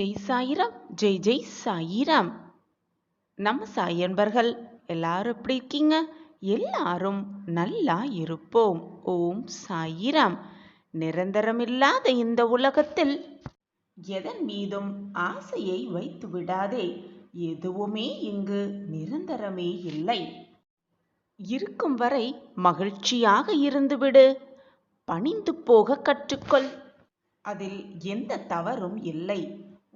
ஜெய் சாயிராம். ஜெய் ஜெய் சாயிராம். நம்ம சாய் அன்பர்கள் எல்லாரும் எப்படி இருக்கீங்க? எல்லாரும் நல்லா இருப்போம். ஓம் சாயிராம். நிரந்தரமில்லாத இந்த உலகத்தில் எதன் மீதும் ஆசையை வைத்து விடாதே. எதுவுமே இங்கு நிரந்தரமே இல்லை. இருக்கும் வரை மகிழ்ச்சியாக இருந்துவிடு. பணிந்து போக கற்றுக்கொள். அதில் எந்த தவறும் இல்லை.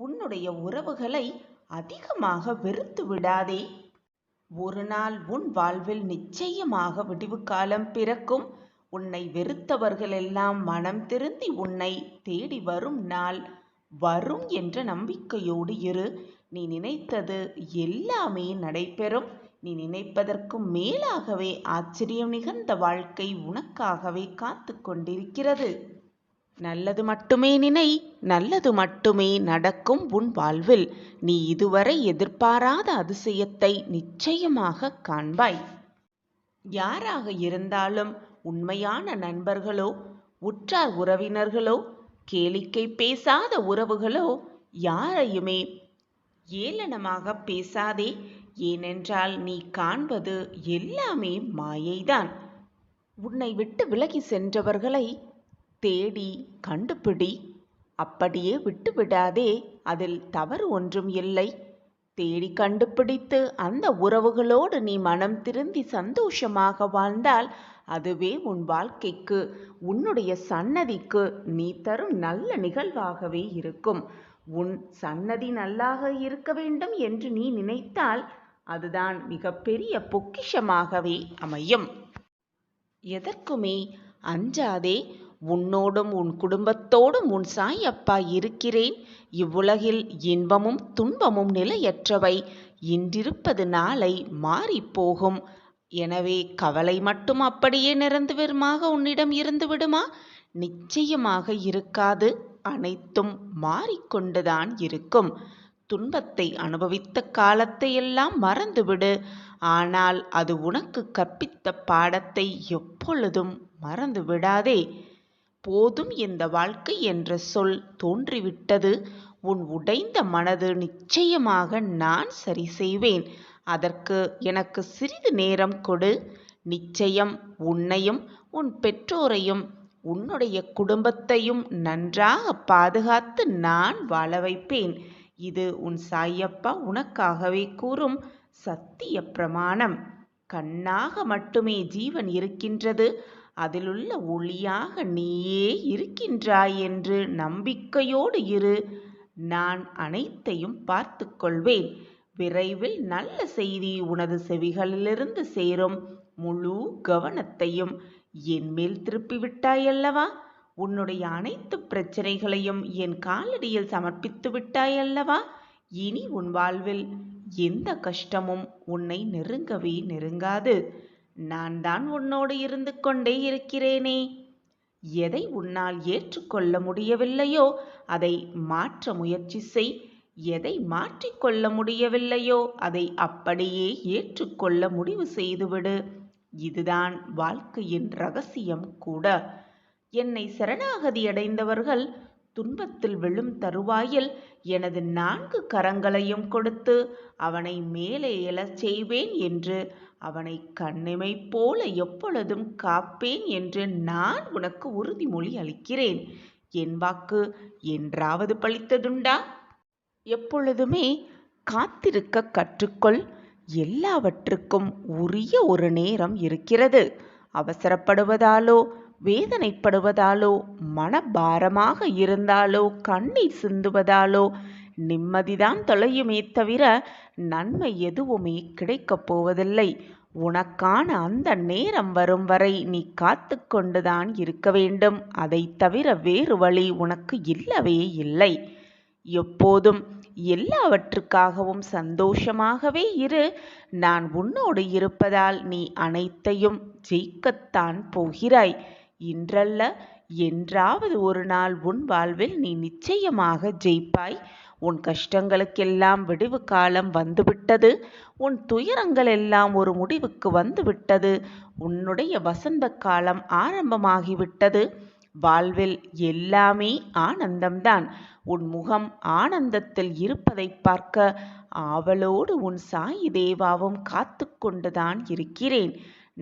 உன்னுடைய உறவுகளை அதிகமாக வெறுத்து விடாதே. ஒரு நாள் உன் வாழ்வில் நிச்சயமாக விடிவு காலம் பிறக்கும். உன்னை வெறுத்தவர்களெல்லாம் மனம் திருந்தி உன்னை தேடி வரும் நாள் வரும் என்ற நம்பிக்கையோடு இரு. நீ நினைத்தது எல்லாமே நடைபெறும். நீ நினைப்பதற்கும் மேலாகவே ஆச்சரியம் நிகழ்ந்த வாழ்க்கை உனக்காகவே காத்து கொண்டிருக்கிறது. நல்லது மட்டுமே நினை, நல்லது மட்டுமே நடக்கும் உன் வாழ்வில். நீ இதுவரை எதிர்பாராத அதிசயத்தை நிச்சயமாக காண்பாய். யாராக இருந்தாலும் உண்மையான நண்பர்களோ உற்றார் உறவினர்களோ கேளிக்கை பேசாத உறவுகளோ யாரையுமே ஏளனமாக பேசாதே. ஏனென்றால் நீ காண்பது எல்லாமே மாயைதான். உன்னை விட்டு விலகி சென்றவர்களை தேடி கண்டுபிடி. அப்படியே விட்டு விடாதே. அதில் தவறு ஒன்றும் இல்லை. தேடி கண்டுபிடித்து அந்த உறவுகளோடு நீ மனம் திருந்தி சந்தோஷமாக வாழ்ந்தால் அதுவே உன் வாழ்க்கைக்கு, உன்னுடைய சன்னதிக்கு நீ தரும் நல்ல நிகழ்வாகவே இருக்கும். உன் சன்னதி நல்லாக இருக்க வேண்டும் என்று நீ நினைத்தால் அதுதான் மிகப்பெரிய பொக்கிஷமாகவே அமையும். எதற்குமே அஞ்சாதே. உன்னோடும் உன் குடும்பத்தோடும் உன் சாய் அப்பா இருக்கிறேன். இவ்வுலகில் இன்பமும் துன்பமும் நிலையற்றவை. இன்றிருப்பது நாளை மாறிப்போகும். எனவே கவலை மட்டும் அப்படியே நிரந்தரமாக உன்னிடம் இருந்து விடுமா? நிச்சயமாக இருக்காது. அனைத்தும் மாறிக்கொண்டுதான் இருக்கும். துன்பத்தை அனுபவித்த காலத்தை எல்லாம் மறந்துவிடு. ஆனால் அது உனக்கு கற்பித்த பாடத்தை எப்பொழுதும் மறந்து விடாதே. போதும், இந்த வாழ்க்கை என்ற சொல் தோன்றிவிட்டது. உன் உடைந்த மனது நிச்சயமாக நான் சரி செய்வேன். அதற்கு எனக்கு சிறிது நேரம் கொடு. நிச்சயம் உன்னையும் உன் பெற்றோரையும் உன்னுடைய குடும்பத்தையும் நன்றாக பாதுகாத்து நான் வாழ வைப்பேன். இது உன் சாயப்பா உனக்காகவே கூறும் சத்திய பிரமாணம். கண்ணாக மட்டுமே ஜீவன் இருக்கின்றது. அதிலுள்ள ஒளியாக நீயே இருக்கின்றாய் என்று நம்பிக்கையோடு இரு. நான் அனைத்தையும் பார்த்து கொள்வேன். விரைவில் நல்ல செய்தி உனது செவிகளிலிருந்து சேரும். முழு கவனத்தையும் என் மேல் திருப்பிவிட்டாயல்லவா? உன்னுடைய அனைத்து பிரச்சனைகளையும் என் காலடியில் சமர்ப்பித்து விட்டாயல்லவா? இனி உன் வாழ்வில் எந்த கஷ்டமும் உன்னை நெருங்கவே நெருங்காது. நான் தான் உன்னோடு இருந்து கொண்டே இருக்கிறேனே. எதை உன்னால் ஏற்றுக்கொள்ள முடியவில்லையோ அதை மாற்ற முயற்சி செய். எதை மாற்றிக்கொள்ள முடியவில்லையோ அதை அப்படியே ஏற்றுக்கொள்ள முடிவு செய்துவிடு. இதுதான் வாழ்க்கையின் ரகசியம் கூட. என்னை சரணாகதி அடைந்தவர்கள் துன்பத்தில் விழும் தருவாயில் எனது 4 கரங்களையும் கொடுத்து அவனை மேலே எழச் செய்வேன் என்று, அவனை கண்ணிமை போல எப்பொழுதும் காப்பேன் என்று நான் உனக்கு உறுதிமொழி அளிக்கிறேன். என் வாக்கு என்றாவது பலித்ததுண்டா? எப்பொழுதுமே காத்திருக்க கற்றுக்கொள். எல்லாவற்றுக்கும் உரிய ஒரு நேரம் இருக்கிறது. அவசரப்படுவதாலோ வேதனைப்படுவதாலோ மனபாரமாக இருந்தாலோ கண்ணீர் சிந்துவதாலோ நிம்மதிதான் தொலையுமே தவிர நன்மை எதுவுமே கிடைக்கப் போவதில்லை. உனக்கான அந்த நேரம் வரும் வரை நீ காத்து கொண்டுதான் இருக்க வேண்டும். அதை தவிர வேறு வழி உனக்கு இல்லவே இல்லை. எப்போதும் எல்லாவற்றுக்காகவும் சந்தோஷமாகவே இரு. நான் உன்னோடு இருப்பதால் நீ அனைத்தையும் ஜெயிக்கத்தான் போகிறாய். இன்றல்ல என்றாவது ஒரு நாள் உன் வாழ்வில் நீ நிச்சயமாக ஜெயிப்பாய். உன் கஷ்டங்களுக்கெல்லாம் விடிவு காலம் வந்துவிட்டது. உன் துயரங்கள் எல்லாம் ஒரு முடிவுக்கு வந்துவிட்டது. உன்னுடைய வசந்த காலம் ஆரம்பமாகிவிட்டது. வாழ்வில் எல்லாமே ஆனந்தம்தான். உன் முகம் ஆனந்தத்தில் இருப்பதை பார்க்க ஆவலோடு உன் சாயி தேவாவும் காத்து கொண்டுதான் இருக்கிறேன்.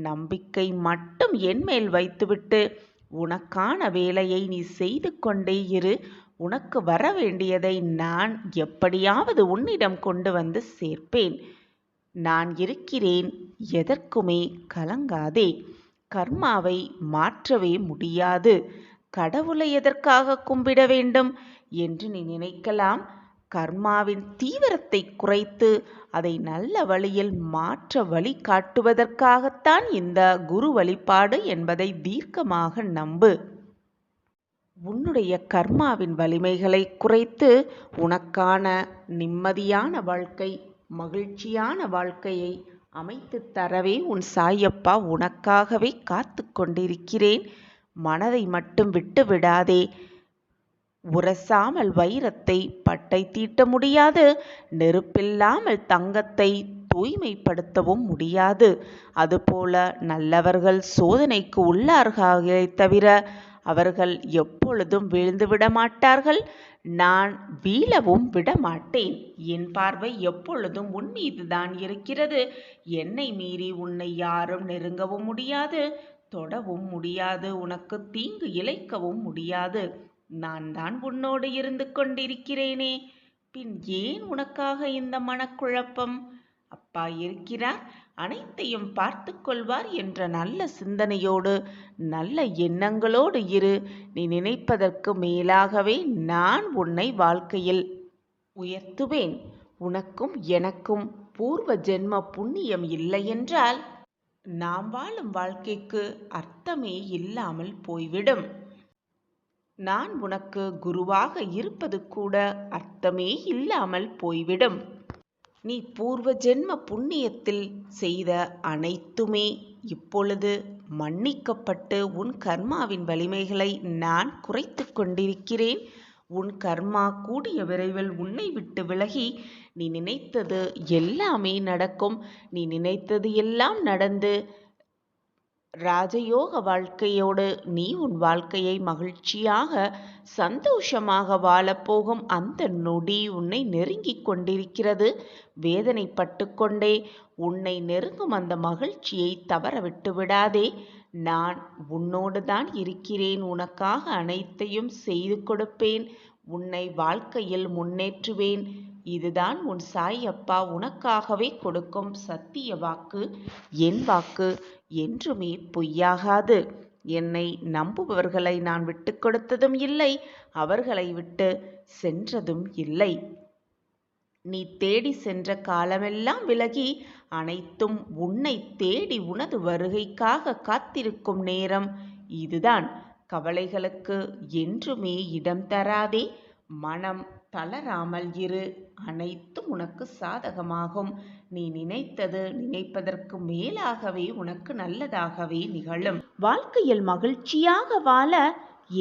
நம்பிக்கை மட்டும் என்மேல் வைத்துவிட்டு உனக்கான வேலையை நீ செய்து கொண்டே இரு. உனக்கு வர வேண்டியதை நான் எப்படியாவது உன்னிடம் கொண்டு வந்து சேர்ப்பேன். நான் இருக்கிறேன், எதற்குமே கலங்காதே. கர்மாவை மாற்றவே முடியாது. கடவுளை எதற்காக கும்பிட வேண்டும் என்று நீ நினைக்கலாம். கர்மாவின் தீவிரத்தை குறைத்து அதை நல்ல வழியில் மாற்ற வழி காட்டுவதற்காகத்தான் இந்த குரு வழிபாடு என்பதை தீர்க்கமாக நம்பு. உன்னுடைய கர்மாவின் வலிமைகளை குறைத்து உனக்கான நிம்மதியான வாழ்க்கை, மகிழ்ச்சியான வாழ்க்கையை அமைத்து தரவே உன் சாயப்பா உனக்காகவே காத்து கொண்டிருக்கிறேன். மனதை மட்டும் விட்டு விடாதே. உரசாமல் வைரத்தை பட்டை தீட்ட முடியாது. நெருப்பில்லாமல் தங்கத்தை தூய்மைப்படுத்தவும் முடியாது. அதுபோல நல்லவர்கள் சோதனைக்கு உள்ளார்களே தவிர அவர்கள் எப்பொழுதும் வீழ்ந்து விட மாட்டார்கள். நான் வீழவும் விடமாட்டேன். என் பார்வை எப்பொழுதும் உன் மீதுதான் இருக்கிறது. என்னை மீறி உன்னை யாரும் நெருங்கவும் முடியாது, தொடவும் முடியாது, உனக்கு தீங்கு இழைக்கவும் முடியாது. நான் தான் உன்னோடு இருந்து கொண்டிருக்கிறேனே, பின் ஏன் உனக்காக இந்த மனக்குழப்பம்? அப்பா இருக்கிறார், அனைத்தையும் பார்த்து கொள்வார் என்ற நல்ல சிந்தனையோடு நல்ல எண்ணங்களோடு இரு. நீ நினைப்பதற்கு மேலாகவே நான் உன்னை வாழ்க்கையில் உயர்த்துவேன். உனக்கும் எனக்கும் பூர்வ ஜென்ம புண்ணியம் இல்லை என்றால் நாம் வாழும் வாழ்க்கைக்கு அர்த்தமே இல்லாமல் போய்விடும். நான் உனக்கு குருவாக இருப்பது கூட அர்த்தமே இல்லாமல் போய்விடும். நீ பூர்வ ஜென்ம புண்ணியத்தில் செய்த அனைத்துமே இப்பொழுது மன்னிக்கப்பட்டு உன் கர்மாவின் வலிமைகளை நான் குறைத்து கொண்டிருக்கிறேன். உன் கர்மா கூடிய விரைவில் உன்னை விட்டு விலகி நீ நினைத்தது எல்லாமே நடக்கும். நீ நினைத்தது எல்லாம் நடந்து ராஜயோக வாழ்க்கையோடு நீ உன் வாழ்க்கையை மகிழ்ச்சியாக சந்தோஷமாக வாழப்போகும் அந்த நொடி உன்னை நெருங்கிக் கொண்டிருக்கிறது. வேதனைப்பட்டு கொண்டே உன்னை நெருங்கும் அந்த மகிழ்ச்சியை தவற விட்டு விடாதே. நான் உன்னோடு தான் இருக்கிறேன். உனக்காக அனைத்தையும் செய்து கொடுப்பேன். உன்னை வாழ்க்கையில் முன்னேற்றுவேன். இதுதான் உன் சாய் அப்பா உனக்காகவே கொடுக்கும் சத்திய வாக்கு. என் வாக்கு என்றுமே பொய்யாகாது. என்னை நம்புபவர்களை நான் விட்டு கொடுத்ததும் இல்லை, அவர்களை விட்டு சென்றதும் இல்லை. நீ தேடி சென்ற காலமெல்லாம் விலகி அனைத்தும் உன்னை தேடி உனது வருகைக்காக காத்திருக்கும் நேரம் இதுதான். கவலைகளுக்கு என்றுமே இடம் தராதே. மனம் தளராமல் இரு. அனைத்தும் உனக்கு சாதகமாகும். நீ நினைத்தது நினைப்பதற்கு மேலாகவே உனக்கு நல்லதாகவே நிகழும். வாழ்க்கையில் மகிழ்ச்சியாக வாழ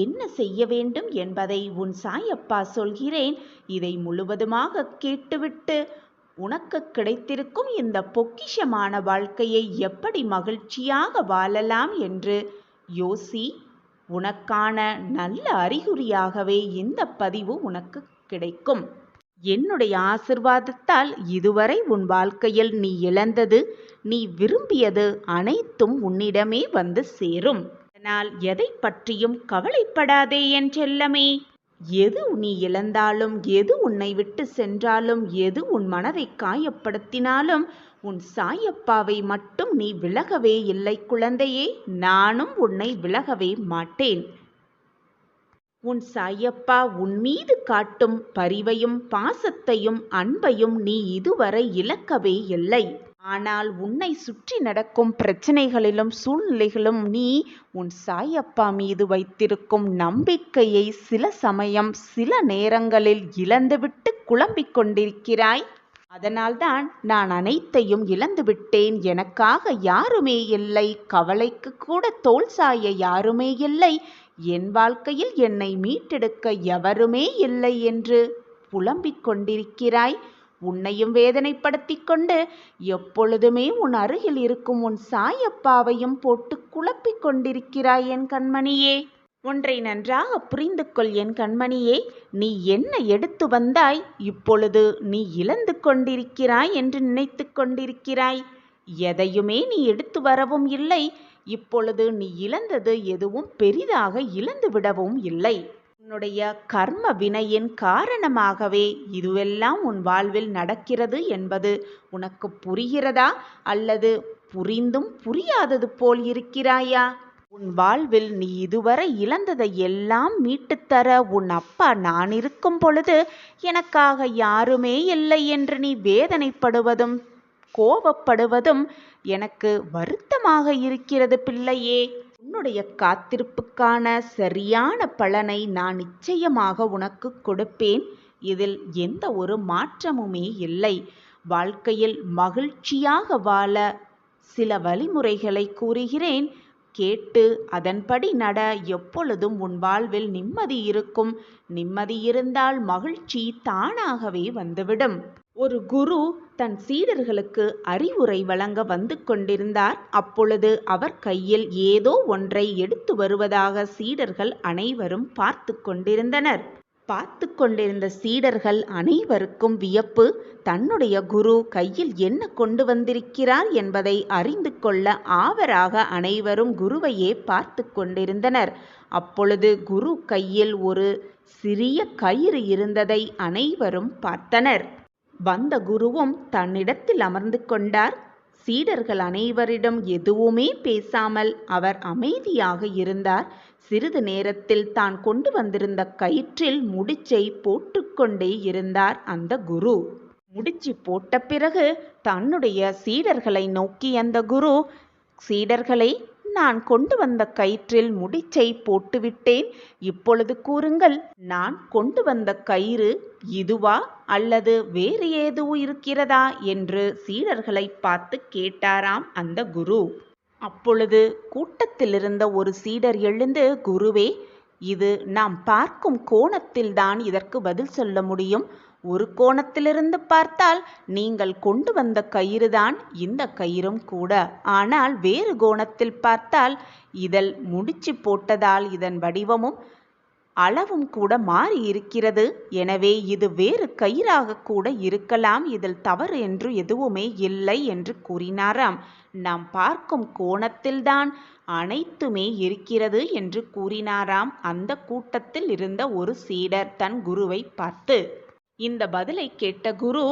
என்ன செய்ய வேண்டும் என்பதை உன் சாயப்பா சொல்கிறேன். இதை முழுவதுமாக கேட்டுவிட்டு உனக்கு கிடைத்திருக்கும் இந்த பொக்கிஷமான வாழ்க்கையை எப்படி மகிழ்ச்சியாக வாழலாம் என்று யோசி. உனக்கான நல்ல அறிகுறியாகவே இந்த பதிவு உனக்கு கிடைக்கும். என்னுடைய ஆசிர்வாதத்தால் இதுவரை உன் வாழ்க்கையில் நீ இழந்தது, நீ விரும்பியது அனைத்தும் உன்னிடமே வந்து சேரும். அதனால் எதை பற்றியும் கவலைப்படாதே என் செல்லமே. எது நீ இழந்தாலும், எது உன்னை விட்டு சென்றாலும், எது உன் மனதை காயப்படுத்தினாலும் உன் சாயப்பாவை மட்டும் நீ விலகவே இல்லை குழந்தையே. நானும் உன்னை விலகவே மாட்டேன். உன் சாயப்பா உன் மீது காட்டும் பரிவையும் பாசத்தையும் அன்பையும் நீ இதுவரை இழக்கவே இல்லை. ஆனால் உன்னை சுற்றி நடக்கும் பிரச்சனைகளிலும் சூழ்நிலைகளும் நீ உன் சாயப்பா மீது வைத்திருக்கும் நம்பிக்கையை சில சமயம் சில நேரங்களில் இழந்துவிட்டு குழம்பிக் கொண்டிருக்கிறாய். அதனால்தான் நான் அனைத்தையும் இழந்துவிட்டேன், எனக்காக யாருமே இல்லை, கவலைக்கு கூட தோள் சாய யாருமே இல்லை, என் வாழ்க்கையில் என்னை மீட்டெடுக்க எவருமே இல்லை என்று புலம்பிக் கொண்டிருக்கிறாய். உன்னையும் வேதனைப்படுத்தி கொண்டு எப்பொழுதுமே உன் அருகில் இருக்கும் உன் சாயப்பாவையும் போட்டு குழப்பிக் கொண்டிருக்கிறாய் என் கண்மணியே. ஒன்றை நன்றாக புரிந்து கொள் என் கண்மணியே. நீ என்ன எடுத்து வந்தாய், இப்பொழுது நீ இழந்து கொண்டிருக்கிறாய் என்று நினைத்து கொண்டிருக்கிறாய். எதையுமே நீ எடுத்து வரவும் இல்லை. இப்பொழுது நீ இழந்தது எதுவும் பெரிதாக இழந்து விடவும் இல்லை. உன்னுடைய கர்ம வினையின் காரணமாகவே இதுவெல்லாம் உன் வாழ்வில் நடக்கிறது என்பது உனக்கு புரிகிறதா, அல்லது புரிந்தும் புரியாதது போல் இருக்கிறாயா? உன் வாழ்வில் நீ இதுவரை இழந்ததை எல்லாம் மீட்டுத்தர உன் அப்பா நான் இருக்கும் பொழுது எனக்காக யாருமே இல்லை என்று நீ வேதனைப்படுவதும் கோபப்படுவதும் எனக்கு வருத்தமாக இருக்கிறது பிள்ளையே. உன்னுடைய காத்திருப்புக்கான சரியான பலனை நான் நிச்சயமாக உனக்கு கொடுப்பேன். இதில் எந்த ஒரு மாற்றமுமே இல்லை. வாழ்க்கையில் மகிழ்ச்சியாக வாழ சில வழிமுறைகளை கூறுகிறேன், கேட்டு அதன்படி நட. எப்பொழுதும் உன் வாழ்வில் நிம்மதி இருக்கும். நிம்மதி இருந்தால் மகிழ்ச்சி தானாகவே வந்துவிடும். ஒரு குரு தன் சீடர்களுக்கு அறிவுரை வழங்க வந்து கொண்டிருந்தார். அப்பொழுது அவர் கையில் ஏதோ ஒன்றை எடுத்து வருவதாக சீடர்கள் அனைவரும் பார்த்து கொண்டிருந்தனர். பார்த்து கொண்டிருந்த சீடர்கள் அனைவருக்கும் வியப்பு. தன்னுடைய குரு கையில் என்ன கொண்டு வந்திருக்கிறார் என்பதை அறிந்து கொள்ள ஆவராக அனைவரும் குருவையே பார்த்து கொண்டிருந்தனர். அப்பொழுது குரு கையில் ஒரு சிறிய கயிறு இருந்ததை அனைவரும் பார்த்தனர். வந்த குருவும் தன்னிடத்தில் அமர்ந்து கொண்டார். சீடர்கள் அனைவரிடம் எதுவுமே பேசாமல் அவர் அமைதியாக இருந்தார். சிறிது நேரத்தில் தான் கொண்டு வந்திருந்த கயிற்றில் முடிச்சை போட்டுக்கொண்டே இருந்தார் அந்த குரு. முடிச்சு போட்ட பிறகு தன்னுடைய சீடர்களை நோக்கி அந்த குரு, சீடர்களே, நான் கொண்டு வந்த கயிற்றில் முடிச்சை போட்டுவிட்டேன். இப்பொழுது கூறுங்கள், நான் கொண்டு வந்த கயிறு இதுவா அல்லது வேறு ஏதுவும் இருக்கிறதா என்று சீடர்களை பார்த்து கேட்டாராம் அந்த குரு. அப்பொழுது கூட்டத்தில் இருந்த ஒரு சீடர் எழுந்து, குருவே, இது நாம் பார்க்கும் கோணத்தில்தான் இதற்கு பதில் சொல்ல முடியும். ஒரு கோணத்திலிருந்து பார்த்தால் நீங்கள் கொண்டு வந்த கயிறுதான் இந்த கயிறும் கூட. ஆனால் வேறு கோணத்தில் பார்த்தால் இதில் முடிச்சு போட்டதால் இதன் வடிவமும் அளவும் கூட மாறி இருக்கிறது. எனவே இது வேறு கயிறாக கூட இருக்கலாம். இதில் தவறு என்று எதுவுமே இல்லை என்று கூறினாராம். நாம் பார்க்கும் கோணத்தில்தான் அனைத்துமே இருக்கிறது என்று கூறினாராம் அந்த கூட்டத்தில் இருந்த ஒரு சீடர் தன் குருவை பார்த்து. இந்த பதிலை கேட்ட குரு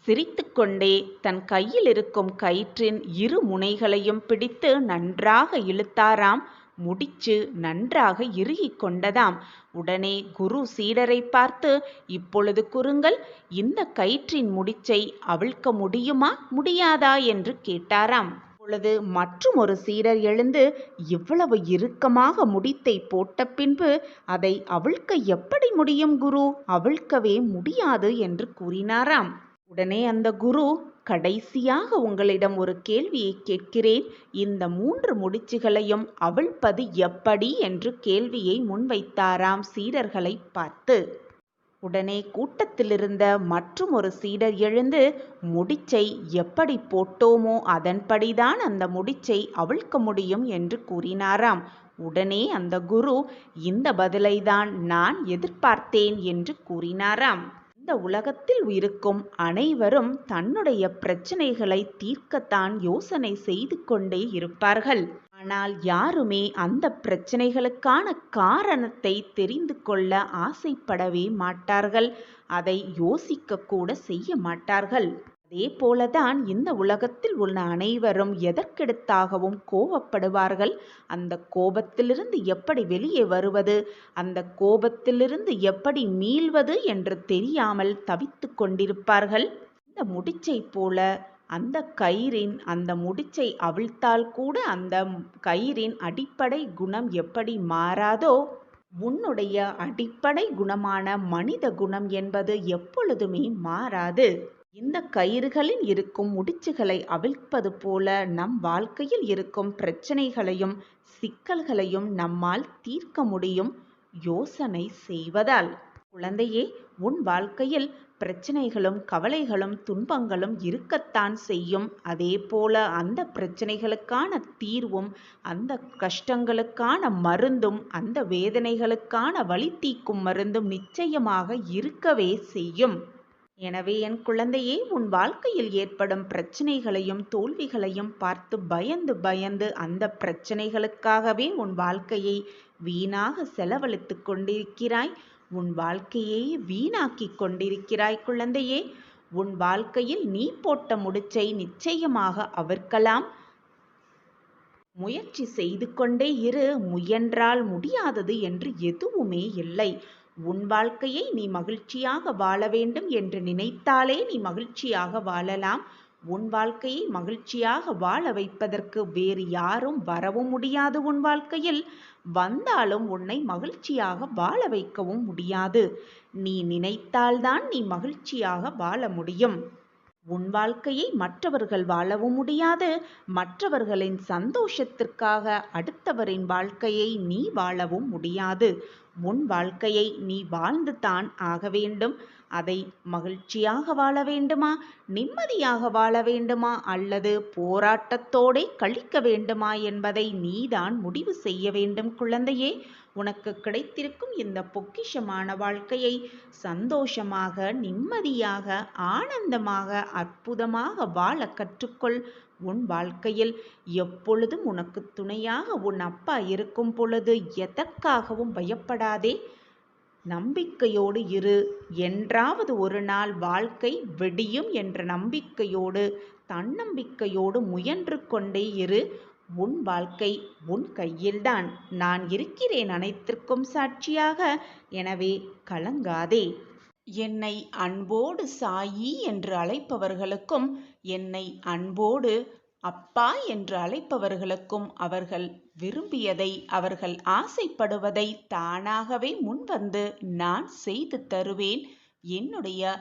சிரித்துக்கொண்டே தன் கையில் இருக்கும் கயிற்றின் இரு முனைகளையும் பிடித்து நன்றாக இழுத்தாராம். முடிச்சு நன்றாக இறுகிக் கொண்டதாம். உடனே குரு சீடரை பார்த்து, இப்பொழுது கூறுங்கள், இந்த கயிற்றின் முடிச்சை அவிழ்க்க முடியுமா முடியாதா என்று கேட்டாராம். அப்பொழுது மற்றும் ஒரு சீடர் எழுந்து, இவ்வளவு இறுக்கமாக முடித்தை போட்ட பின்பு அதை அவிழ்க்க எப்படி முடியும் குரு? அவிழ்க்கவே முடியாது என்று கூறினாராம். உடனே அந்த குரு, கடைசியாக உங்களிடம் ஒரு கேள்வியை கேட்கிறேன். இந்த 3 முடிச்சுகளையும் அவிழ்ப்பது எப்படி என்று கேள்வியை முன்வைத்தாராம் சீடர்களை பார்த்து. உடனே கூட்டத்திலிருந்த மற்றும் ஒரு சீடர் எழுந்து, முடிச்சை எப்படி போட்டோமோ அதன்படிதான் அந்த முடிச்சை அவிழ்க்க முடியும் என்று கூறினாராம். உடனே அந்த குரு, இந்த பதிலைதான் நான் எதிர்பார்த்தேன் என்று கூறினாராம். இந்த உலகத்தில் இருக்கும் அனைவரும் தன்னுடைய பிரச்சனைகளை தீர்க்கத்தான் யோசனை செய்து கொண்டே இருப்பார்கள். ஆனால் யாருமே அந்த பிரச்சனைகளுக்கான காரணத்தை தெரிந்து கொள்ள ஆசைப்படவே மாட்டார்கள். அதை யோசிக்க கூட செய்ய மாட்டார்கள். அதே போலதான் இந்த உலகத்தில் உள்ள அனைவரும் எதற்கெடுத்தாகவும் கோபப்படுவார்கள். அந்த கோபத்திலிருந்து எப்படி வெளியே வருவது, அந்த கோபத்திலிருந்து எப்படி மீள்வது என்று தெரியாமல் தவித்து கொண்டிருப்பார்கள். இந்த முடிச்சை போல அந்த முடிச்சை அவிழ்த்தால் கூட அந்த கயிறின் அடிப்படை குணம் எப்படி மாறாதோ, உன்னுடைய அடிப்படை குணமான மனித குணம் என்பது எப்பொழுதுமே மாறாது. இந்த கயிறுகளில் இருக்கும் முடிச்சுகளை அவிழ்ப்பது போல நம் வாழ்க்கையில் இருக்கும் பிரச்சனைகளையும் சிக்கல்களையும் நம்மால் தீர்க்க முடியும் யோசனை செய்வதால். குழந்தையே, உன் வாழ்க்கையில் பிரச்சனைகளும் கவலைகளும் துன்பங்களும் இருக்கத்தான் செய்யும். அதே போல அந்த பிரச்சனைகளுக்கான தீர்வும் அந்த கஷ்டங்களுக்கான மருந்தும் அந்த வேதனைகளுக்கான வலி தீர்க்கும் மருந்தும் நிச்சயமாக இருக்கவே செய்யும். எனவே என் குழந்தையே, உன் வாழ்க்கையில் ஏற்படும் பிரச்சனைகளையும் தோல்விகளையும் பார்த்து பயந்து பயந்து அந்த பிரச்சனைகளுக்காகவே உன் வாழ்க்கையை வீணாக செலவழித்து கொண்டிருக்கிறாய். உன் வாழ்க்கையை வீணாக்கி கொண்டிருக்கிறாய் குழந்தையே. உன் வாழ்க்கையில் நீ போட்ட முடிச்சை நிச்சயமாக அவிழ்க்கலாம். முயற்சி செய்து கொண்டே இரு. முயன்றால் முடியாதது என்று எதுவுமே இல்லை. உன் வாழ்க்கையை நீ மகிழ்ச்சியாக வாழ வேண்டும் என்று நினைத்தாலே நீ மகிழ்ச்சியாக வாழலாம். உன் வாழ்க்கையை மகிழ்ச்சியாக வாழ வைப்பதற்கு வேறு யாரும் வரவும் முடியாது. உன் வாழ்க்கையில் வந்தாலும் உன்னை மகிழ்ச்சியாக வாழ வைக்கவும் முடியாது. நீ நினைத்தால்தான் நீ மகிழ்ச்சியாக வாழ முடியும். உன் வாழ்க்கையை மற்றவர்கள் வாழவும் முடியாது. மற்றவர்களின் சந்தோஷத்திற்காக அடுத்தவரின் வாழ்க்கையை நீ வாழவும் முடியாது. உன் வாழ்க்கையை நீ வாழ்ந்து தான் ஆக வேண்டும். அதை மகிழ்ச்சியாக வாழ வேண்டுமா, நிம்மதியாக வாழ வேண்டுமா, அல்லது போராட்டத்தோடே கழிக்க வேண்டுமா என்பதை நீதான் முடிவு செய்ய வேண்டும் குழந்தையே. உனக்கு கிடைத்திருக்கும் இந்த பொக்கிஷமான வாழ்க்கையை சந்தோஷமாக, நிம்மதியாக, ஆனந்தமாக, அற்புதமாக வாழ கற்றுக்கொள். உன் வாழ்க்கையில் எப்பொழுதும் உனக்கு துணையாக உன் அப்பா இருக்கும் பொழுது எதற்காகவும் பயப்படாதே. நம்பிக்கையோடு இரு. என்றாவது ஒரு நாள் வாழ்க்கை வெடியும் என்ற நம்பிக்கையோடு, தன்னம்பிக்கையோடு முயன்று கொண்டே இரு. உன் வாழ்க்கை உன் கையில்தான். நான் இருக்கிறேன் அனைத்திற்கும் சாட்சியாக. எனவே கலங்காதே. என்னை அன்போடு சாயி என்று அழைப்பவர்களுக்கும், என்னை அன்போடு அப்பா என்று அழைப்பவர்களுக்கும் அவர்கள் விரும்பியதை, அவர்கள் ஆசைப்படுவதை தானாகவே முன்வந்து நான் செய்து தருவேன். என்னுடைய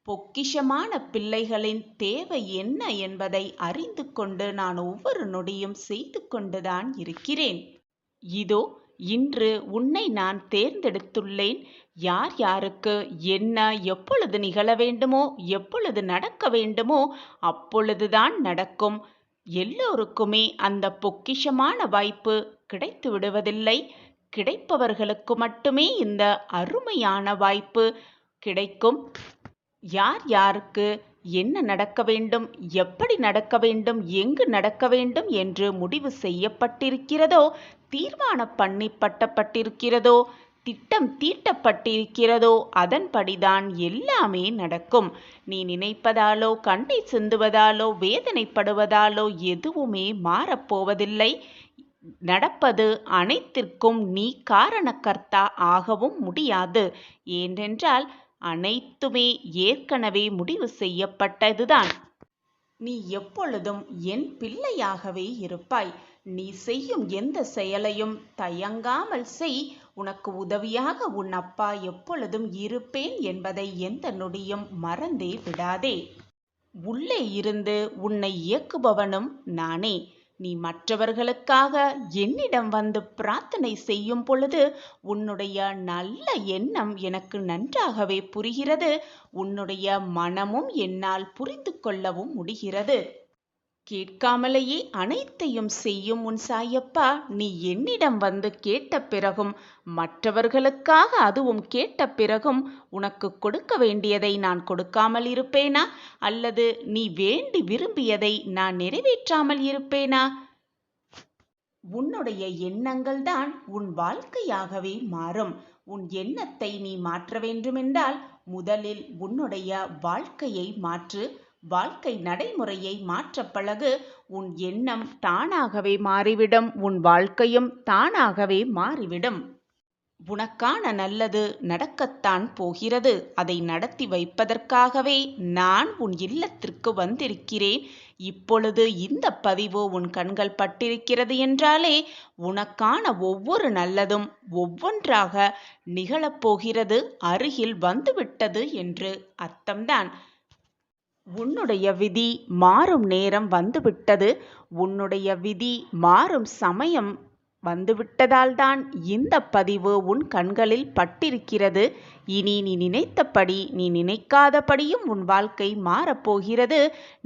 பொக்கிஷமான பிள்ளைகளின் தேவை என்ன என்பதை அறிந்து கொண்டு நான் ஒவ்வொரு நொடியும் செய்து கொண்டுதான் இருக்கிறேன். இதோ இன்று உன்னை நான் தேர்ந்தெடுத்துள்ளேன். யார் யாருக்கு என்ன எப்பொழுது நிகழ வேண்டுமோ, எப்பொழுது நடக்க வேண்டுமோ அப்பொழுதுதான் நடக்கும். எல்லோருக்குமே அந்த பொக்கிஷமான வாய்ப்பு கிடைத்து விடுவதில்லை. கிடைப்பவர்களுக்கு மட்டுமே இந்த அருமையான வாய்ப்பு கிடைக்கும். யார் யாருக்கு என்ன நடக்க வேண்டும், எப்படி நடக்க வேண்டும், எங்கு நடக்க வேண்டும் என்று முடிவு செய்யப்பட்டிருக்கிறதோ, தீர்மானம் பண்ணப்பட்டிருக்கிறதோ, திட்டம் தீட்டப்பட்டிருக்கிறதோ அதன்படிதான் எல்லாமே நடக்கும். நீ நினைப்பதாலோ, கண்ணை சிந்துவதாலோ, வேதனைப்படுவதாலோ எதுவுமே மாறப்போவதில்லை. நடப்பது அனைத்திற்கும் நீ காரணக்கர்த்தா ஆகவும் முடியாது. ஏனென்றால் அனைத்துமே ஏற்கனவே முடிவு செய்யப்பட்டதுதான். நீ எப்பொழுதும் என் பிள்ளையாகவே இருப்பாய். நீ செய்யும் எந்த செயலையும் தயங்காமல் செய். உனக்கு உதவியாக உன் அப்பா எப்பொழுதும் இருப்பேன் என்பதை எந்த நொடியும் மறந்தே விடாதே. உள்ளே இருந்து உன்னை இயக்குபவனும் நானே. நீ மற்றவர்களுக்காக என்னிடம் வந்து பிரார்த்தனை செய்யும் பொழுது உன்னுடைய நல்ல எண்ணம் எனக்கு நன்றாகவே புரிகிறது. உன்னுடைய மனமும் என்னால் புரிந்து கொள்ளவும் முடிகிறது. கேட்காமலேயே அனைத்தையும் செய்யும் உன் சாயப்பா நீ என்னிடம் வந்து கேட்ட பிறகும், மற்றவர்களுக்காக அதுவும் கேட்ட பிறகும் உனக்கு கொடுக்க வேண்டியதை நான் கொடுக்காமல் இருப்பேனா? அல்லது நீ வேண்டி விரும்பியதை நான் நிறைவேற்றாமல் இருப்பேனா? உன்னுடைய எண்ணங்கள் தான் உன் வாழ்க்கையாகவே மாறும். உன் எண்ணத்தை நீ மாற்ற வேண்டுமென்றால் முதலில் உன்னுடைய வாழ்க்கையை மாற்று. வாழ்க்கை நடைமுறையை மாற்ற பழகு. உன் எண்ணம் தானாகவே மாறிவிடும். உன் வாழ்க்கையும் தானாகவே மாறிவிடும். உனக்கான நல்லது நடக்கத்தான் போகிறது. அதை நடத்தி வைப்பதற்காகவே நான் உன் இல்லத்திற்கு வந்திருக்கிறேன். இப்பொழுது இந்த பதிவு உன் கண்கள் பட்டிருக்கிறது என்றாலே உனக்கான ஒவ்வொரு நல்லதும் ஒவ்வொன்றாக நிகழப்போகிறது, அருகில் வந்துவிட்டது என்று அர்த்தம்தான். உன்னுடைய விதி மாறும் நேரம் வந்துவிட்டது. உன்னுடைய விதி மாறும் சமயம் வந்துவிட்டதால்தான் இந்த பதிவு உன் கண்களில் பட்டிருக்கிறது. இனி நீ நினைத்தபடி, நீ நினைக்காதபடியும் உன் வாழ்க்கை மாறப்போகிறது.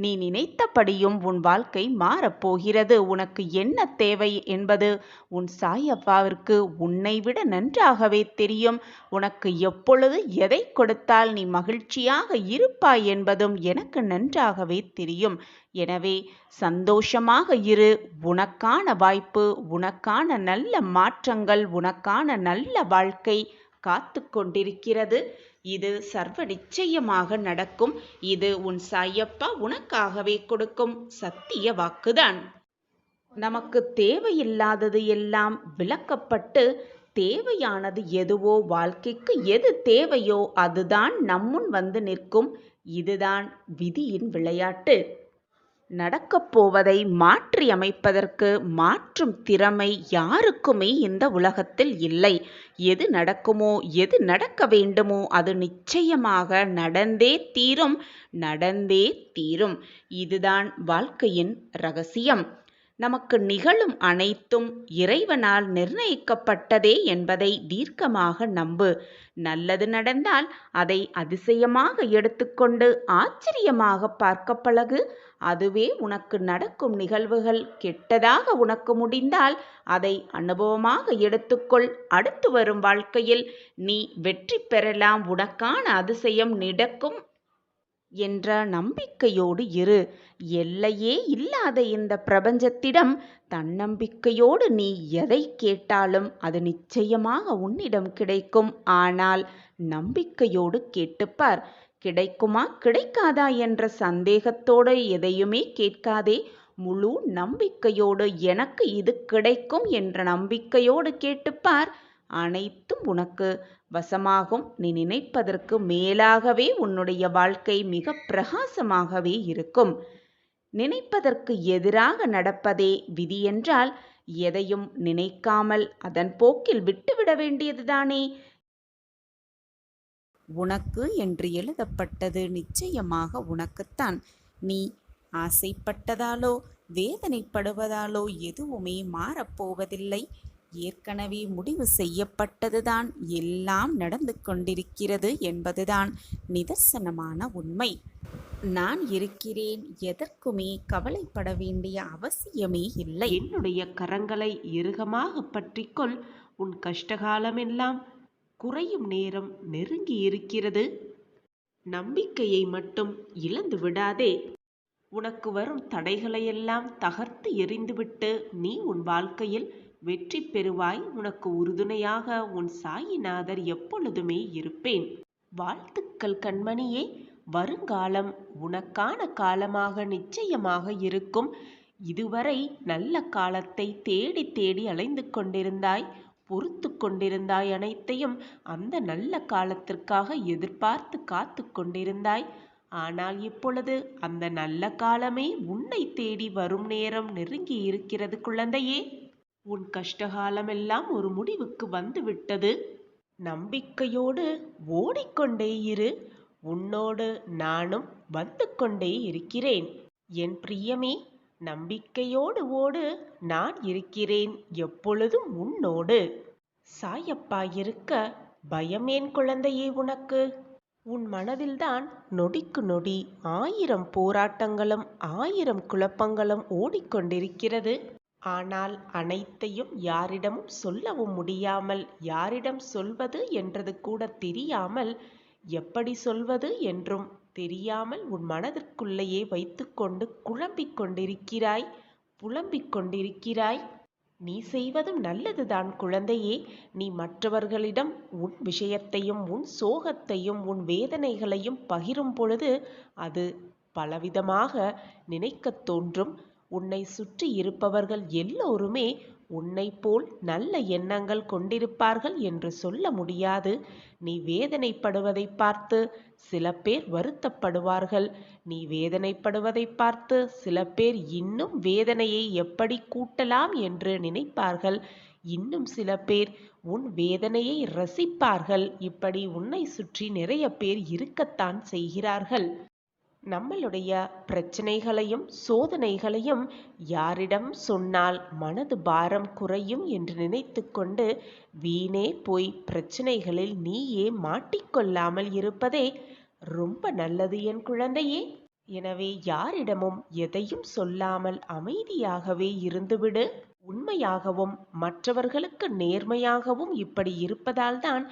நீ நினைத்தபடியும் உன் வாழ்க்கை மாறப்போகிறது. உனக்கு என்ன தேவை என்பது உன் சாயப்பாவிற்கு உன்னை விட நன்றாகவே தெரியும். உனக்கு எப்பொழுது எதை கொடுத்தால் நீ மகிழ்ச்சியாக இருப்பாய் என்பதும் எனக்கு நன்றாகவே தெரியும். எனவே சந்தோஷமாக இரு. உனக்கான வாய்ப்பு, உனக்கான நல்ல மாற்றங்கள், உனக்கான நல்ல வாழ்க்கை காத்து கொண்டிருக்கிறது. இது சர்வ நிச்சயமாக நடக்கும். இது உன் சாயப்பா உனக்காகவே கொடுக்கும் சத்திய வாக்குதான். நமக்கு தேவையில்லாதது எல்லாம் விலக்கப்பட்டு தேவையானது எதுவோ, வாழ்க்கைக்கு எது தேவையோ அதுதான் நம்முன் வந்து நிற்கும். இதுதான் விதியின் விளையாட்டு. நடக்கப் போவதை மாற்றி அமைப்பதற்கு மாற்றும் திறமை யாருக்குமே இந்த உலகத்தில் இல்லை. எது நடக்குமோ, எது நடக்க வேண்டுமோ அது நிச்சயமாக நடந்தே தீரும், நடந்தே தீரும். இதுதான் வாழ்க்கையின் ரகசியம். நமக்கு நிகழும் அனைத்தும் இறைவனால் நிர்ணயிக்கப்பட்டதே என்பதை தீர்க்கமாக நம்பு. நல்லது நடந்தால் அதை அதிசயமாக எடுத்துக்கொண்டு ஆச்சரியமாக பார்க்க பழகு. அதுவே உனக்கு நடக்கும் நிகழ்வுகள். கெட்டதாக உனக்கு முடிந்தால் அதை அனுபவமாக எடுத்துக்கொள். அடுத்து வரும் வாழ்க்கையில் நீ வெற்றி பெறலாம். உனக்கான அதிசயம் நடக்கும் என்ற நம்பிக்கையோடு இரு. எல்லையே இல்லாத இந்த பிரபஞ்சத்திடம் தன்னம்பிக்கையோடு நீ எதை கேட்டாலும் அது நிச்சயமாக உன்னிடம் கிடைக்கும். ஆனால் நம்பிக்கையோடு கேட்டுப்பார். கிடைக்குமா கிடைக்காதா என்ற சந்தேகத்தோடு எதையுமே கேட்காதே. முழு நம்பிக்கையோடு எனக்கு இது கிடைக்கும் என்ற நம்பிக்கையோடு கேட்டுப்பார். அனைத்தும் உனக்கு வசமாகும். நீ நினைப்பதற்கு மேலாகவே உன்னுடைய வாழ்க்கை மிக பிரகாசமாகவே இருக்கும். நினைப்பதற்கு எதிராக நடப்பதே விதி என்றால் எதையும் நினைக்காமல் அதன் போக்கில் விட்டுவிட வேண்டியதுதானே. உனக்கு என்று எழுதப்பட்டது நிச்சயமாக உனக்குத்தான். நீ ஆசைப்பட்டதாலோ வேதனைப்படுவதாலோ எதுவுமே மாறப்போவதில்லை. ஏற்கனவே முடிவு செய்யப்பட்டதுதான் எல்லாம் நடந்து கொண்டிருக்கிறது என்பதுதான் நிதர்சனமான உண்மை. நான் இருக்கிறேன். எதற்குமே கவலைப்பட வேண்டிய அவசியமே இல்லை. என்னுடைய கரங்களை இறுகமாக பற்றிக்கொள். உன் கஷ்டகாலமெல்லாம் குறையும் நேரம் நெருங்கி இருக்கிறது. நம்பிக்கையை மட்டும் இழந்து விடாதே. உனக்கு வரும் தடைகளையெல்லாம் தகர்த்து எறிந்துவிட்டு நீ உன் வாழ்க்கையில் வெற்றி பெறுவாய். உனக்கு உறுதுணையாக உன் சாயிநாதர் எப்பொழுதுமே இருப்பேன். வாழ்த்துக்கள் கண்மணியே. வருங்காலம் உனக்கான காலமாக நிச்சயமாக இருக்கும். இதுவரை நல்ல காலத்தை தேடி தேடி அலைந்து கொண்டிருந்தாய், பொறுத்து கொண்டிருந்தாய். அனைத்தையும் அந்த நல்ல காலத்திற்காக எதிர்பார்த்து காத்து கொண்டிருந்தாய். ஆனால் இப்பொழுது அந்த நல்ல காலமே உன்னை தேடி வரும் நேரம் நெருங்கி இருக்கிறது குழந்தையே. உன் கஷ்டகாலமெல்லாம் ஒரு முடிவுக்கு வந்துவிட்டது. நம்பிக்கையோடு ஓடிக்கொண்டே இரு. உன்னோடு நானும் வந்து கொண்டே இருக்கிறேன். என் பிரியமே, நம்பிக்கையோடு ஓடு. நான் இருக்கிறேன் எப்பொழுதும் உன்னோடு. சாயப்பா இருக்க பயமேன் குழந்தையே உனக்கு? உன் மனதில்தான் நொடிக்கு நொடி 1000 போராட்டங்களும் 1000 குழப்பங்களும் ஓடிக்கொண்டிருக்கிறது. ஆனால் அனைத்தையும் யாரிடமும் சொல்லவும் முடியாமல், யாரிடம் சொல்வது என்றது கூட தெரியாமல், எப்படி சொல்வது என்றும் தெரியாமல் உன் மனதிற்குள்ளேயே வைத்துக்கொண்டு குழம்பிக் கொண்டிருக்கிறாய், புலம்பிக் கொண்டிருக்கிறாய். நீ செய்வதும் நல்லதுதான் குழந்தையே. நீ மற்றவர்களிடம் உன் விஷயத்தையும் உன் சோகத்தையும் உன் வேதனைகளையும் பகிரும் பொழுது அது பலவிதமாக நினைக்கத் தோன்றும். உன்னை சுற்றி இருப்பவர்கள் எல்லோருமே உன்னை போல் நல்ல எண்ணங்கள் கொண்டிருப்பார்கள் என்று சொல்ல முடியாது. நீ வேதனைப்படுவதை பார்த்து சில பேர் வருத்தப்படுவார்கள். நீ வேதனைப்படுவதை பார்த்து சில பேர் இன்னும் வேதனையை எப்படி கூட்டலாம் என்று நினைப்பார்கள். இன்னும் சில பேர் உன் வேதனையை ரசிப்பார்கள். இப்படி உன்னை சுற்றி நிறைய பேர் இருக்கத்தான் செய்கிறார்கள். நம்மளுடைய பிரச்சனைகளையும் சோதனைகளையும் யாரிடம் சொன்னால் மனது பாரம் குறையும் என்று நினைத்து கொண்டு வீணே போய் பிரச்சனைகளில் நீயே மாட்டிக்கொள்ளாமல் இருப்பதே ரொம்ப நல்லது என் குழந்தையே. எனவே யாரிடமும் எதையும் சொல்லாமல் அமைதியாகவே இருந்துவிடு. உண்மையாகவும் மற்றவர்களுக்கு நேர்மையாகவும் இப்படி இருப்பதால்தான்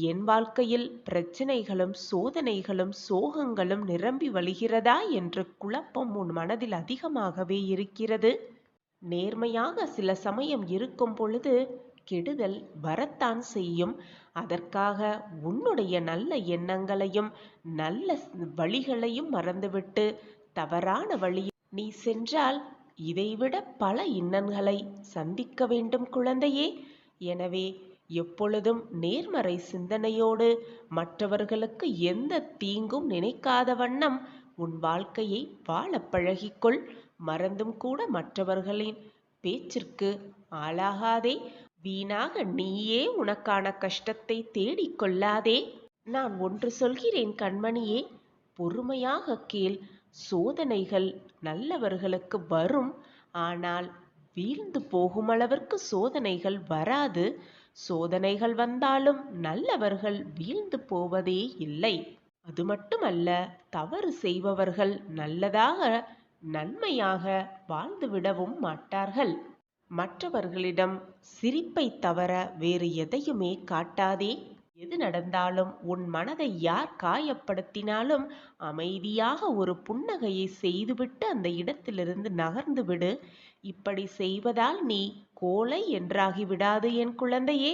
என் வாழ்க்கையில் பிரச்சனைகளும் சோதனைகளும் சோகங்களும் நிரம்பி வழிகிறதா என்ற குழப்பம் உன் மனதில் அதிகமாகவே இருக்கிறது. நேர்மையாக சில சமயம் இருக்கும் பொழுது கெடுதல் வரத்தான் செய்யும். அதற்காக உன்னுடைய நல்ல எண்ணங்களையும் நல்ல வழிகளையும் மறந்துவிட்டு தவறான வழியில் நீ சென்றால் இதைவிட பல இன்னல்களை சந்திக்க வேண்டும் குழந்தையே. எனவே எப்பொழுதும் நேர்மறை சிந்தனையோடு மற்றவர்களுக்கு எந்த தீங்கும் நினைக்காத வண்ணம் உன் வாழ்க்கையை வாழப் பழகிக்கொள். மறந்தும் கூட மற்றவர்களின் பேச்சிற்கு ஆளாகாதே. வீணாக நீயே உனக்கான கஷ்டத்தை தேடிக்கொள்ளாதே. நான் ஒன்று சொல்கிறேன் கண்மணியே, பொறுமையாக கேள். சோதனைகள் நல்லவர்களுக்கு வரும், ஆனால் வீழ்ந்து போகும் அளவிற்கு சோதனைகள் வராது. சோதனைகள் வந்தாலும் நல்லவர்கள் வீழ்ந்து போவதே இல்லை. அது மட்டுமல்ல, தவறு செய்பவர்கள் நல்லதாக நன்மையாக வாழ்ந்துவிடவும் மாட்டார்கள். மற்றவர்களிடம் சிரிப்பை தவிர வேறு எதையுமே காட்டாதே. எது நடந்தாலும் உன் மனதை யார் காயப்படுத்தினாலும் அமைதியாக ஒரு புன்னகையை செய்துவிட்டு அந்த இடத்திலிருந்து நகர்ந்து விடு. இப்படி செய்வதால் நீ கோழை என்றாகிவிடாது என் குழந்தையே.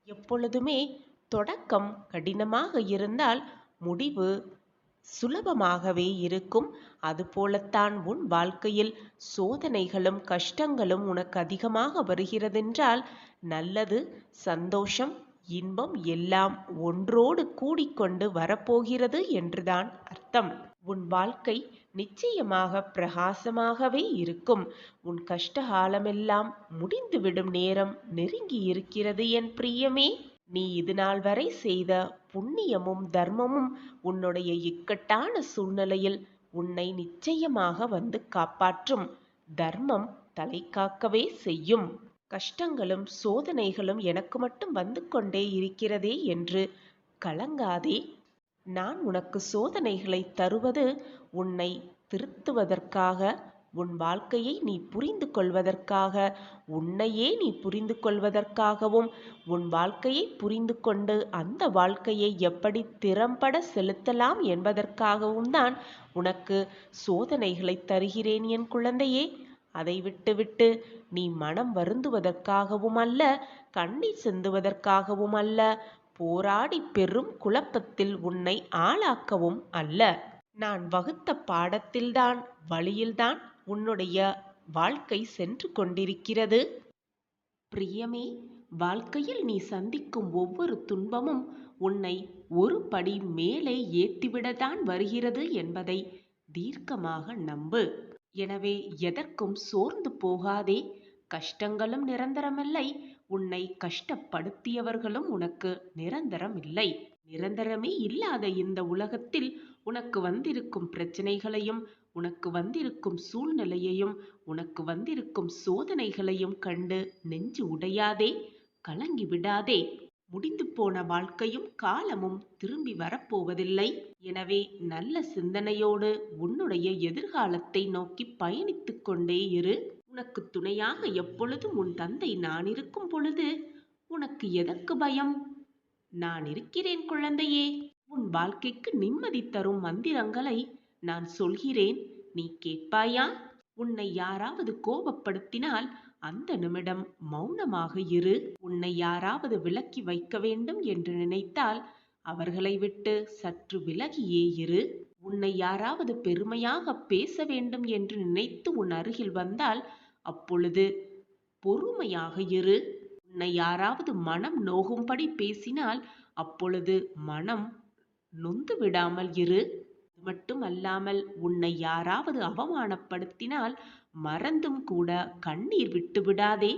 எப்பொழுதுமே தொடக்கம் கடினமாக இருந்தால் முடிவு சுலபமாகவே இருக்கும். அதுபோலத்தான் உன் வாழ்க்கையில் சோதனைகளும் கஷ்டங்களும் உனக்கு அதிகமாக வருகிறதென்றால் நல்லது, சந்தோஷம், இன்பம் எல்லாம் ஒன்றோடு கூடிக்கொண்டு வரப்போகிறது என்றுதான் அர்த்தம். உன் வாழ்க்கை நிச்சயமாக பிரகாசமாகவே இருக்கும். உன் கஷ்டகாலமெல்லாம் முடிந்துவிடும் நேரம் நெருங்கி இருக்கிறது என் பிரியமே. நீ இதுநாள் வரை செய்த புண்ணியமும் தர்மமும் உன்னுடைய இக்கட்டான சூழ்நிலையில் உன்னை நிச்சயமாக வந்து காப்பாற்றும். தர்மம் தலை காக்கவே செய்யும். கஷ்டங்களும் சோதனைகளும் எனக்கு மட்டும் வந்து கொண்டே இருக்கிறதே என்று கலங்காதே. நான் உனக்கு சோதனைகளை தருவது உன்னை திருத்துவதற்காக, உன் வாழ்க்கையை நீ புரிந்து கொள்வதற்காக, உன்னையே நீ புரிந்து கொள்வதற்காகவும், உன் வாழ்க்கையை புரிந்து கொண்டு அந்த வாழ்க்கையை எப்படி திறம்பட செலுத்தலாம் என்பதற்காகவும் தான் உனக்கு சோதனைகளை தருகிறேன் என் குழந்தையே. அதை விட்டுவிட்டு நீ மனம் வருந்துவதற்காகவும் அல்ல, கண்ணீர் சிந்துவதற்காகவும் அல்ல, போராடி பெரும் குழப்பத்தில் உன்னை ஆளாக்கவும் அல்ல. நான் வகுத்த பாடத்தில்தான் வழியில்தான் உன்னுடைய வாழ்க்கை சென்று கொண்டிருக்கிறது. பிரியமே, வாழ்க்கையில் நீ சந்திக்கும் ஒவ்வொரு துன்பமும் உன்னை ஒரு படி மேலே ஏற்றிவிடத்தான் வருகிறது என்பதை தீர்க்கமாக நம்பு. எனவே எதற்கும் சோர்ந்து போகாதே. கஷ்டங்களும் நிரந்தரமில்லை, உன்னை கஷ்டப்படுத்தியவர்களும் உனக்கு நிரந்தரமில்லை. நிரந்தரமே இல்லாத இந்த உலகத்தில் உனக்கு வந்திருக்கும் பிரச்சனைகளையும் உனக்கு வந்திருக்கும் சூழ்நிலையையும் உனக்கு வந்திருக்கும் சோதனைகளையும் கண்டு நெஞ்சு உடையாதே, கலங்கி விடாதே. முடிந்து போன வாழ்க்கையும் காலமும் திரும்பி வரப்போவதில்லை. எனவே நல்ல சிந்தனையோடு உன்னுடைய எதிர்காலத்தை நோக்கி பயணித்துக் கொண்டே இரு. உனக்கு துணையாக எப்பொழுதும் உன் தந்தை நான் இருக்கும் பொழுது உனக்கு எதற்கு பயம்? நான் இருக்கிறேன் குழந்தையே. உன் வாழ்க்கைக்கு நிம்மதி தரும் மந்திரங்களை நான் சொல்கிறேன், நீ கேட்பாயா? உன்னை யாராவது கோபப்படுத்தினால் அந்த நிமிடம் மௌனமாக இரு. உன்னை யாராவது விலக்கி வைக்க வேண்டும் என்று நினைத்தால் அவர்களை விட்டு சற்று விலகியே இரு. உன்னை யாராவது பெருமையாக பேச வேண்டும் என்று நினைத்து உன் அருகில் வந்தால் அப்பொழுது பொறுமையாக இரு. உன்னை யாராவது மனம் நோகும்படி பேசினால் அப்பொழுது மனம் நொந்து விடாமல் இரு. மட்டுமல்லாமல் உன்னை யாராவது அவமானப்படுத்தினால் மறந்தும் கூட கண்ணீர் விட்டு விடாதே.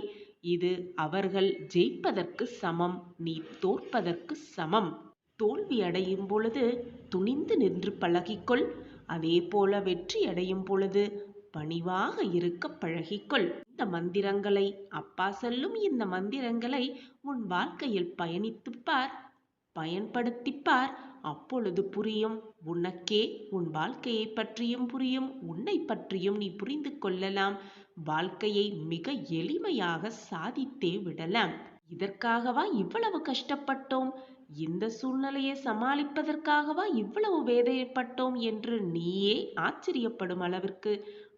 இது அவர்கள் ஜெயிப்பதற்கு சமம், நீ தோற்பதற்கு சமம். தோல்வி அடையும் பொழுது துணிந்து நின்று பழகிக்கொள். அதே போல வெற்றி அடையும் பொழுது பணிவாக இருக்க பழகிக்கொள். இந்த மந்திரங்களை, அப்பா சொல்லும் இந்த மந்திரங்களை உன் வாழ்க்கையில் பயணித்துப் பார், பயன்படுத்திப் பார். அப்பொழுது புரியும். உனக்கே உன் வாழ்க்கையை பற்றியும் புரியும், உன்னை பற்றியும் நீ புரிந்து கொள்ளலாம். வாழ்க்கையை மிக எளிமையாக சாதித்தே விடலாம். இதற்காகவா இவ்வளவு கஷ்டப்பட்டோம், இந்த சூழ்நிலையை சமாளிப்பதற்காகவா இவ்வளவு வேதனைப்பட்டோம் என்று நீயே ஆச்சரியப்படும் அளவிற்கு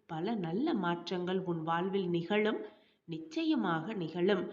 பல நல்ல மாற்றங்கள் உன் வாழ்வில் நிகழும். நிச்சயமாக நிகழும்.